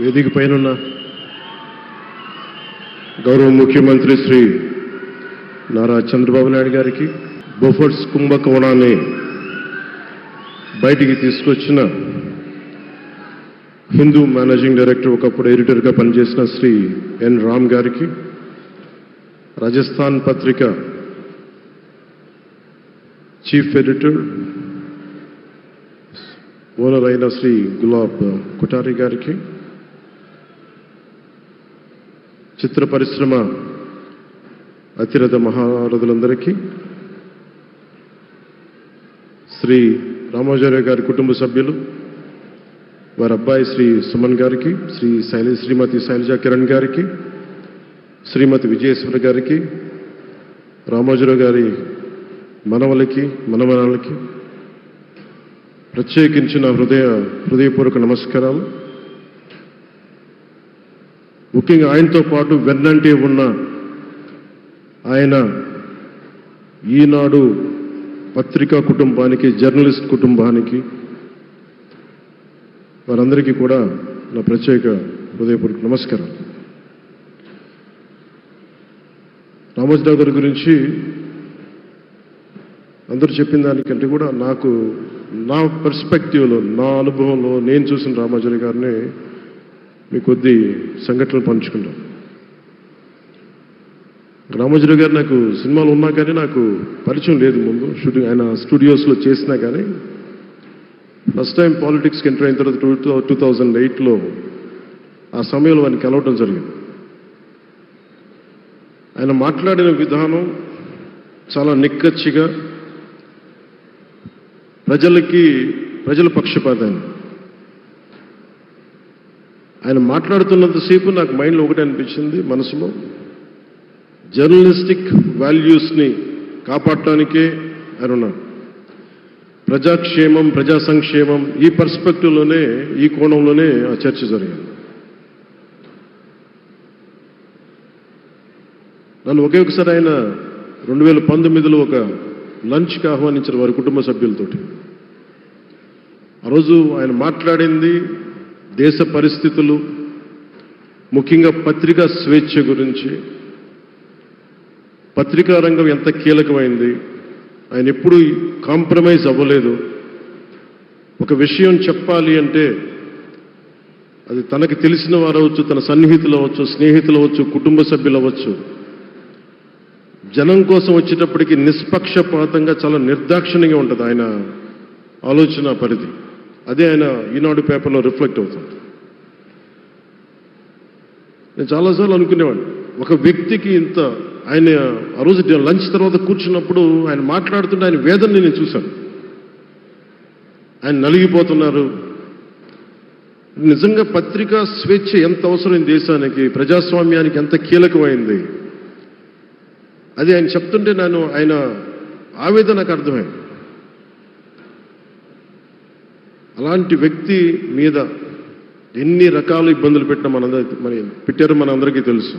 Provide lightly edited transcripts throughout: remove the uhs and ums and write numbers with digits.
వేదిక పైన గౌరవ ముఖ్యమంత్రి శ్రీ నారా చంద్రబాబు నాయుడు గారికి బొఫర్స్ కుంభకోణాన్ని బయటికి తీసుకొచ్చిన హిందూ మేనేజింగ్ డైరెక్టర్ ఒకప్పుడు ఎడిటర్గా పనిచేసిన శ్రీ ఎన్ రామ్ గారికి, రాజస్థాన్ పత్రిక చీఫ్ ఎడిటర్ ఓనర్ అయిన శ్రీ గులాబ్ కొఠారి గారికి, చిత్ర పరిశ్రమ అతిరథ మహారథులందరికీ, శ్రీ రామోజీరావు గారి కుటుంబ సభ్యులు, వారి అబ్బాయి శ్రీ సుమన్ గారికి, శ్రీమతి శైలజా కిరణ్ గారికి, శ్రీమతి విజయేశ్వరి గారికి, రామోజీరావు గారి మనవలకి మనమనాలకి ప్రత్యేకించిన హృదయపూర్వక నమస్కారాలు. ముఖ్యంగా ఆయనతో పాటు వెన్నంటే ఉన్న ఆయన ఈనాడు పత్రికా కుటుంబానికి, జర్నలిస్ట్ కుటుంబానికి, వారందరికీ కూడా నా ప్రత్యేక హృదయపూర్వక నమస్కారం. రామోజీరావు గారి గురించి అందరూ చెప్పిన దానికంటే కూడా నా పర్స్పెక్టివ్లో, నా అనుభవంలో నేను చూసిన రామోజీరావు గారిని మీ కొద్ది సంఘటనలు పంచుకుంటాం. రామోజీరావు గారు నాకు సినిమాలు ఉన్నా కానీ నాకు పరిచయం లేదు. ముందు షూటింగ్ ఆయన స్టూడియోస్లో చేసినా కానీ ఫస్ట్ టైం పాలిటిక్స్కి ఎంటర్ అయిన తర్వాత 2008లో ఆ సమయంలో ఆయన్ని కలవటం జరిగింది. ఆయన మాట్లాడిన విధానం చాలా నిక్కచ్చిగా, ప్రజల పక్షపాతం. ఆయన మాట్లాడుతున్నంతసేపు నాకు మైండ్లో ఒకటే అనిపించింది, మనసులో జర్నలిస్టిక్ వాల్యూస్ని కాపాడటానికే ఆయన ఉన్నారు. ప్రజాక్షేమం, ప్రజా సంక్షేమం, ఈ పర్స్పెక్టివ్లోనే, ఈ కోణంలోనే ఆ చర్చ జరిగింది. నన్ను ఒకే ఒకసారి ఆయన 2019లో ఒక లంచ్కి ఆహ్వానించారు వారి కుటుంబ సభ్యులతోటి. ఆ రోజు ఆయన మాట్లాడింది దేశ పరిస్థితులు, ముఖ్యంగా పత్రికా స్వేచ్ఛ గురించి, పత్రికా రంగం ఎంత కీలకమైంది. ఆయన ఎప్పుడూ కాంప్రమైజ్ అవ్వలేదు. ఒక విషయం చెప్పాలి అంటే అది తనకు తెలిసిన వారు అవ్వచ్చు, తన సన్నిహితులు అవ్వచ్చు, స్నేహితులు అవ్వచ్చు, కుటుంబ సభ్యులు అవ్వచ్చు, జనం కోసం వచ్చేటప్పటికి నిష్పక్షపాతంగా చాలా నిర్దాక్షిణ్యంగా ఉంటుంది ఆయన ఆలోచన పరిధి. అదే ఆయన ఈనాడు పేపర్లో రిఫ్లెక్ట్ అవుతుంది. నేను చాలాసార్లు అనుకునేవాడిని, ఒక వ్యక్తికి ఇంత, ఆయన ఆ రోజు లంచ్ తర్వాత కూర్చున్నప్పుడు ఆయన మాట్లాడుతుంటే ఆయన వేదనని నేను చూశాను. ఆయన నలిగిపోతున్నారు. నిజంగా పత్రికా స్వేచ్ఛ ఎంత అవసరం దేశానికి, ప్రజాస్వామ్యానికి ఎంత కీలకమైంది, అది ఆయన చెప్తుంటే ఆయన ఆవేదన నాకు అర్థమైంది. అలాంటి వ్యక్తి మీద ఎన్ని రకాల ఇబ్బందులు పెట్టారో మనందరికీ తెలుసు.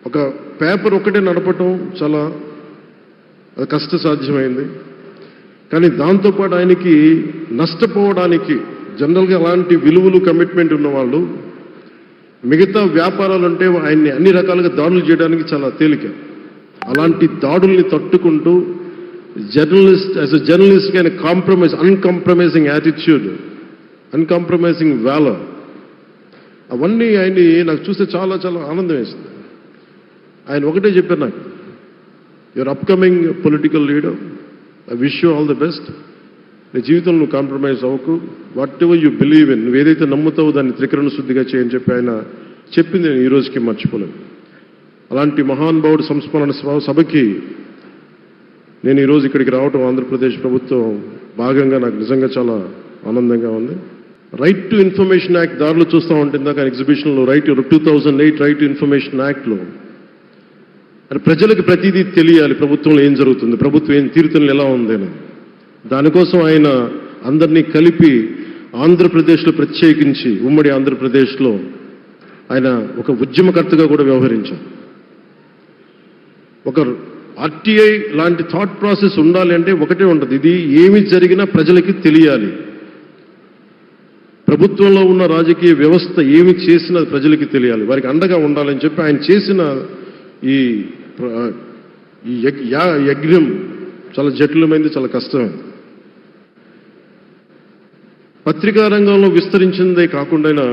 ఒక పేపర్ ఒకటే నడపటం చాలా కష్టసాధ్యమైంది. కానీ దాంతోపాటు ఆయనకి నష్టపోవడానికి, జనరల్గా అలాంటి విలువలు, కమిట్మెంట్ ఉన్నవాళ్ళు మిగతా వ్యాపారాలు అంటే ఆయన్ని అన్ని రకాలుగా దాడులు చేయడానికి చాలా తేలిక. అలాంటి దాడుల్ని తట్టుకుంటూ యాజ్ అ జర్నలిస్ట్ ఆయన అన్కాంప్రమైజింగ్ యాటిట్యూడ్, అన్కాంప్రమైజింగ్ వాలర్, అవన్నీ ఆయన్ని నాకు చూస్తే చాలా చాలా ఆనందం వేసింది. ఆయన ఒకటే చెప్పారు నాకు, your upcoming political leader, I wish you all the best. నీ జీవితంలో నువ్వు కాంప్రమైజ్ అవ్వకు, what ever you believe in, నువ్వు ఏదైతే నమ్ముతావో దాన్ని త్రికరణ శుద్ధిగా చేయని చెప్పి ఆయన చెప్పింది నేను ఈ రోజుకి మర్చిపోలేను. అలాంటి మహానుభావుడు సంస్మరణ సభకి నేను ఈరోజు ఇక్కడికి రావటం ఆంధ్రప్రదేశ్ ప్రభుత్వం భాగంగా నాకు నిజంగా చాలా ఆనందంగా ఉంది. రైట్ టు ఇన్ఫర్మేషన్ యాక్ట్ దారిలో చూస్తూ ఉంటుంది దాకా ఎగ్జిబిషన్లో 2008 రైట్ టు ఇన్ఫర్మేషన్ యాక్ట్లో ప్రజలకు ప్రతిదీ తెలియాలి, ప్రభుత్వంలో ఏం జరుగుతుంది, ప్రభుత్వం ఏం తీరుతలు ఎలా ఉందని. దానికోసం ఆయన అందరినీ కలిపి ఆంధ్రప్రదేశ్లో, ప్రత్యేకించి ఉమ్మడి ఆంధ్రప్రదేశ్లో ఆయన ఒక ఉద్యమకర్తగా కూడా వ్యవహరించారు. ఒక ఆర్టీఐ లాంటి థాట్ ప్రాసెస్ ఉండాలి అంటే ఒకటే ఉంటుంది, ఇది ఏమి జరిగినా ప్రజలకి తెలియాలి. ప్రభుత్వంలో ఉన్న రాజకీయ వ్యవస్థ ఏమి చేసినా ప్రజలకి తెలియాలి, వారికి అండగా ఉండాలని చెప్పి ఆయన చేసిన ఈ యజ్ఞం చాలా జటిలమైంది, చాలా కష్టమైంది. పత్రికా రంగంలో విస్తరించిందే కాకుండా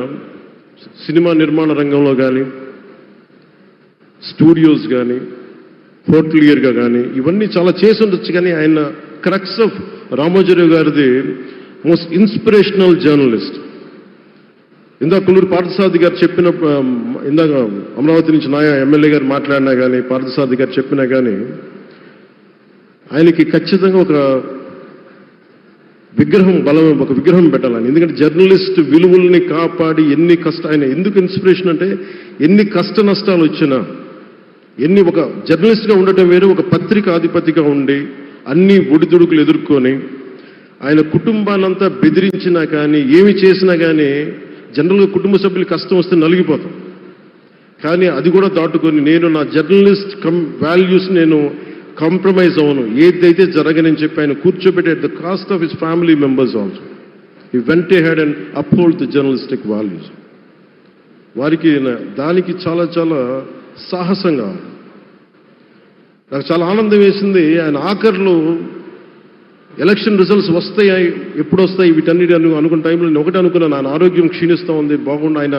సినిమా నిర్మాణ రంగంలో కానీ, స్టూడియోస్ కానీ, హోటలియర్గా కానీ ఇవన్నీ చాలా చేసి ఉండొచ్చు. కానీ ఆయన క్రక్స్ ఆఫ్ రామోజీరావు గారిది మోస్ట్ ఇన్స్పిరేషనల్ జర్నలిస్ట్. ఇందాక కొల్లూరు పార్థసారథి గారు చెప్పిన, ఇందాక అమరావతి నుంచి నాయ ఎమ్మెల్యే గారు మాట్లాడినా కానీ, పార్థసారథి గారు చెప్పినా కానీ ఆయనకి ఖచ్చితంగా ఒక విగ్రహం పెట్టాలని. ఎందుకంటే జర్నలిస్ట్ విలువల్ని కాపాడి ఆయన ఎందుకు ఇన్స్పిరేషన్ అంటే ఎన్ని కష్ట నష్టాలు వచ్చినా, ఒక జర్నలిస్ట్గా ఉండటం వేరు, ఒక పత్రిక అధిపతిగా ఉండి అన్ని ఒడిదుడుకులు ఎదుర్కొని ఆయన కుటుంబాన్నంతా బెదిరించినా కానీ ఏమి చేసినా కానీ జనరల్గా కుటుంబ సభ్యులు కష్టం వస్తే నలిగిపోతాం. కానీ అది కూడా దాటుకొని నేను నా జర్నలిస్ట్ వాల్యూస్ నేను కాంప్రమైజ్ అవ్వను, ఏదైతే జరగనని చెప్పి ఆయన కూర్చోబెట్టి at the cost of his family members also he vent ahead and uphold the journalistic values. వారికి దానికి చాలా చాలా సాహసంగా నాకు చాలా ఆనందం వేసింది. ఆయన ఆఖర్లో ఎలక్షన్ రిజల్ట్స్ వస్తాయి, ఎప్పుడు వస్తాయి వీటన్నిటి అనుకున్న టైంలో నేను ఒకటి అనుకున్నాను, ఆయన ఆరోగ్యం క్షీణిస్తూ ఉంది, బాగుండు, ఆయన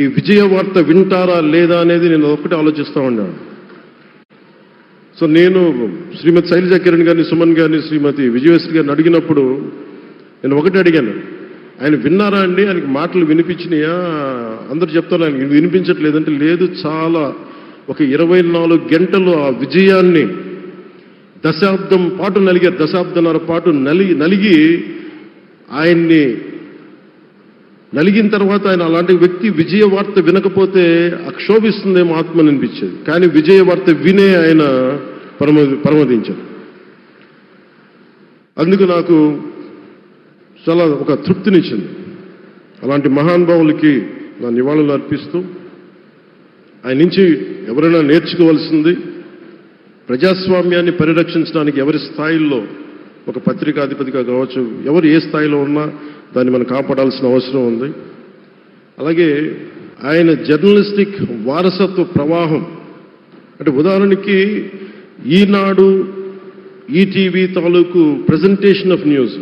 ఈ విజయ వార్త వింటారా లేదా అనేది నేను ఒకటి ఆలోచిస్తూ ఉన్నాను. సో నేను శ్రీమతి శైలజా కిరణ్ గారిని, సుమన్ గారిని, శ్రీమతి విజయశ్రీ గారిని అడిగినప్పుడు నేను ఒకటి అడిగాను, ఆయన విన్నారా అండి, ఆయనకి మాటలు వినిపించినాయా? అందరూ చెప్తారు ఆయనకి వినిపించట్లేదంటే, లేదు, చాలా ఒక 24 గంటలు ఆ విజయాన్ని దశాబ్దం పాటు నలిగారు, దశాబ్దన్నర పాటు నలిగి ఆయన్ని నలిగిన తర్వాత ఆయన అలాంటి వ్యక్తి విజయ వార్త వినకపోతే అక్షోభిస్తుందేమో ఆత్మని అనిపించేది. కానీ విజయ వార్త వినే ఆయన పరమదించారు. అందుకు నాకు చాలా ఒక తృప్తినిచ్చింది. అలాంటి మహానుభావులకి నా నివాళులు అర్పిస్తూ ఆయన నుంచి ఎవరైనా నేర్చుకోవాల్సింది, ప్రజాస్వామ్యాన్ని పరిరక్షించడానికి ఎవరి స్థాయిల్లో, ఒక పత్రికాధిపతిగా కావచ్చు, ఎవరు ఏ స్థాయిలో ఉన్నా దాన్ని మనం కాపాడాల్సిన అవసరం ఉంది. అలాగే ఆయన జర్నలిస్టిక్ వారసత్వ ప్రవాహం అంటే ఉదాహరణకి ఈనాడు, ఈటీవీ తాలూకు ప్రజెంటేషన్ ఆఫ్ న్యూస్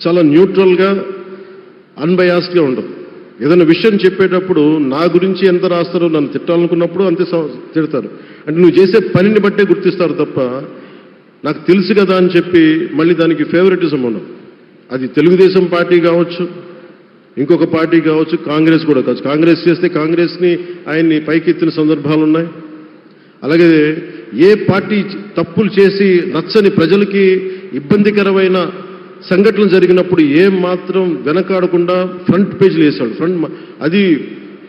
చాలా న్యూట్రల్గా, అన్బయాస్డ్గా ఉండదు. ఏదైనా విషయం చెప్పేటప్పుడు నా గురించి ఎంత రాస్తారో, నన్ను తిట్టాలనుకున్నప్పుడు అంతే తిడతారు. అంటే నువ్వు చేసే పనిని బట్టే గుర్తిస్తారు తప్ప నాకు తెలుసు కదా అని చెప్పి మళ్ళీ దానికి ఫేవరెటిజం ఉండదు. అది తెలుగుదేశం పార్టీ కావచ్చు, ఇంకొక పార్టీ కావచ్చు, కాంగ్రెస్ కూడా కావచ్చు. కాంగ్రెస్ చేస్తే కాంగ్రెస్ని ఆయన్ని పైకెత్తిన సందర్భాలు ఉన్నాయి. అలాగే ఏ పార్టీ తప్పులు చేసి నచ్చని, ప్రజలకి ఇబ్బందికరమైన సంఘటనలు జరిగినప్పుడు ఏం మాత్రం వెనకాడకుండా ఫ్రంట్ పేజీలు వేసేవాడు.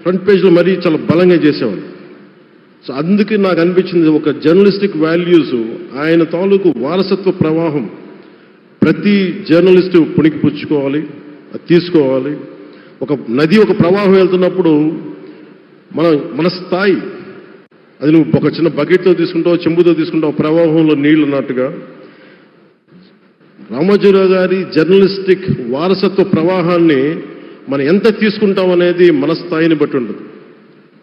ఫ్రంట్ పేజ్లో మరీ చాలా బలంగా చేసేవాడు. సో అందుకే నాకు అనిపించింది ఒక జర్నలిస్టిక్ వాల్యూస్, ఆయన తాలూకు వారసత్వ ప్రవాహం ప్రతి జర్నలిస్టు పుణికిపుచ్చుకోవాలి, తీసుకోవాలి. ఒక నది ఒక ప్రవాహం వెళ్తున్నప్పుడు మన స్థాయి, అది నువ్వు ఒక చిన్న బకెట్తో తీసుకుంటావు, చెంబుతో తీసుకుంటావు, ప్రవాహంలో నీళ్లు అన్నట్టుగా రామోజీరావు గారి జర్నలిస్టిక్ వారసత్వ ప్రవాహాన్ని మనం ఎంత తీసుకుంటాం అనేది మన స్థాయిని బట్టి ఉంటుంది.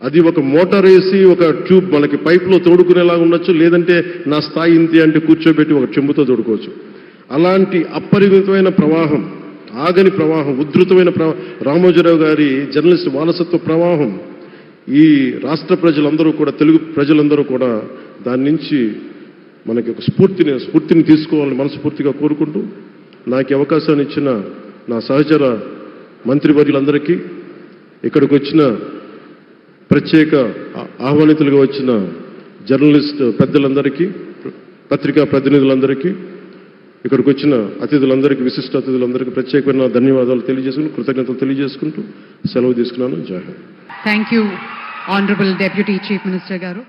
అది ఒక మోటార్ వేసి ఒక ట్యూబ్ మనకి పైప్లో తోడుకునేలాగా ఉండొచ్చు, లేదంటే నా స్థాయి ఇంతే అంటే కూర్చోబెట్టి ఒక చెంబుతో తోడుకోవచ్చు. అలాంటి అపరిమితమైన ప్రవాహం, ఆగని ప్రవాహం, ఉధృతమైన రామోజీరావు గారి జర్నలిస్ట్ వారసత్వ ప్రవాహం ఈ రాష్ట్ర ప్రజలందరూ కూడా, తెలుగు ప్రజలందరూ కూడా దాని నుంచి మనకి ఒక స్ఫూర్తిని తీసుకోవాలని మనస్ఫూర్తిగా కోరుకుంటూ, నాకు అవకాశాన్ని ఇచ్చిన నా సహచర మంత్రివర్యులందరికీ, ఇక్కడికి వచ్చిన ప్రత్యేక ఆహ్వానితులుగా వచ్చిన జర్నలిస్ట్ పెద్దలందరికీ, పత్రికా ప్రతినిధులందరికీ, ఇక్కడికి వచ్చిన అతిథులందరికీ, విశిష్ట అతిథులందరికీ ప్రత్యేకమైన ధన్యవాదాలు తెలియజేసుకుంటూ, కృతజ్ఞతలు తెలియజేసుకుంటూ సెలవు తీసుకున్నాను. జై Hind. Thank you honourable deputy chief minister గారు.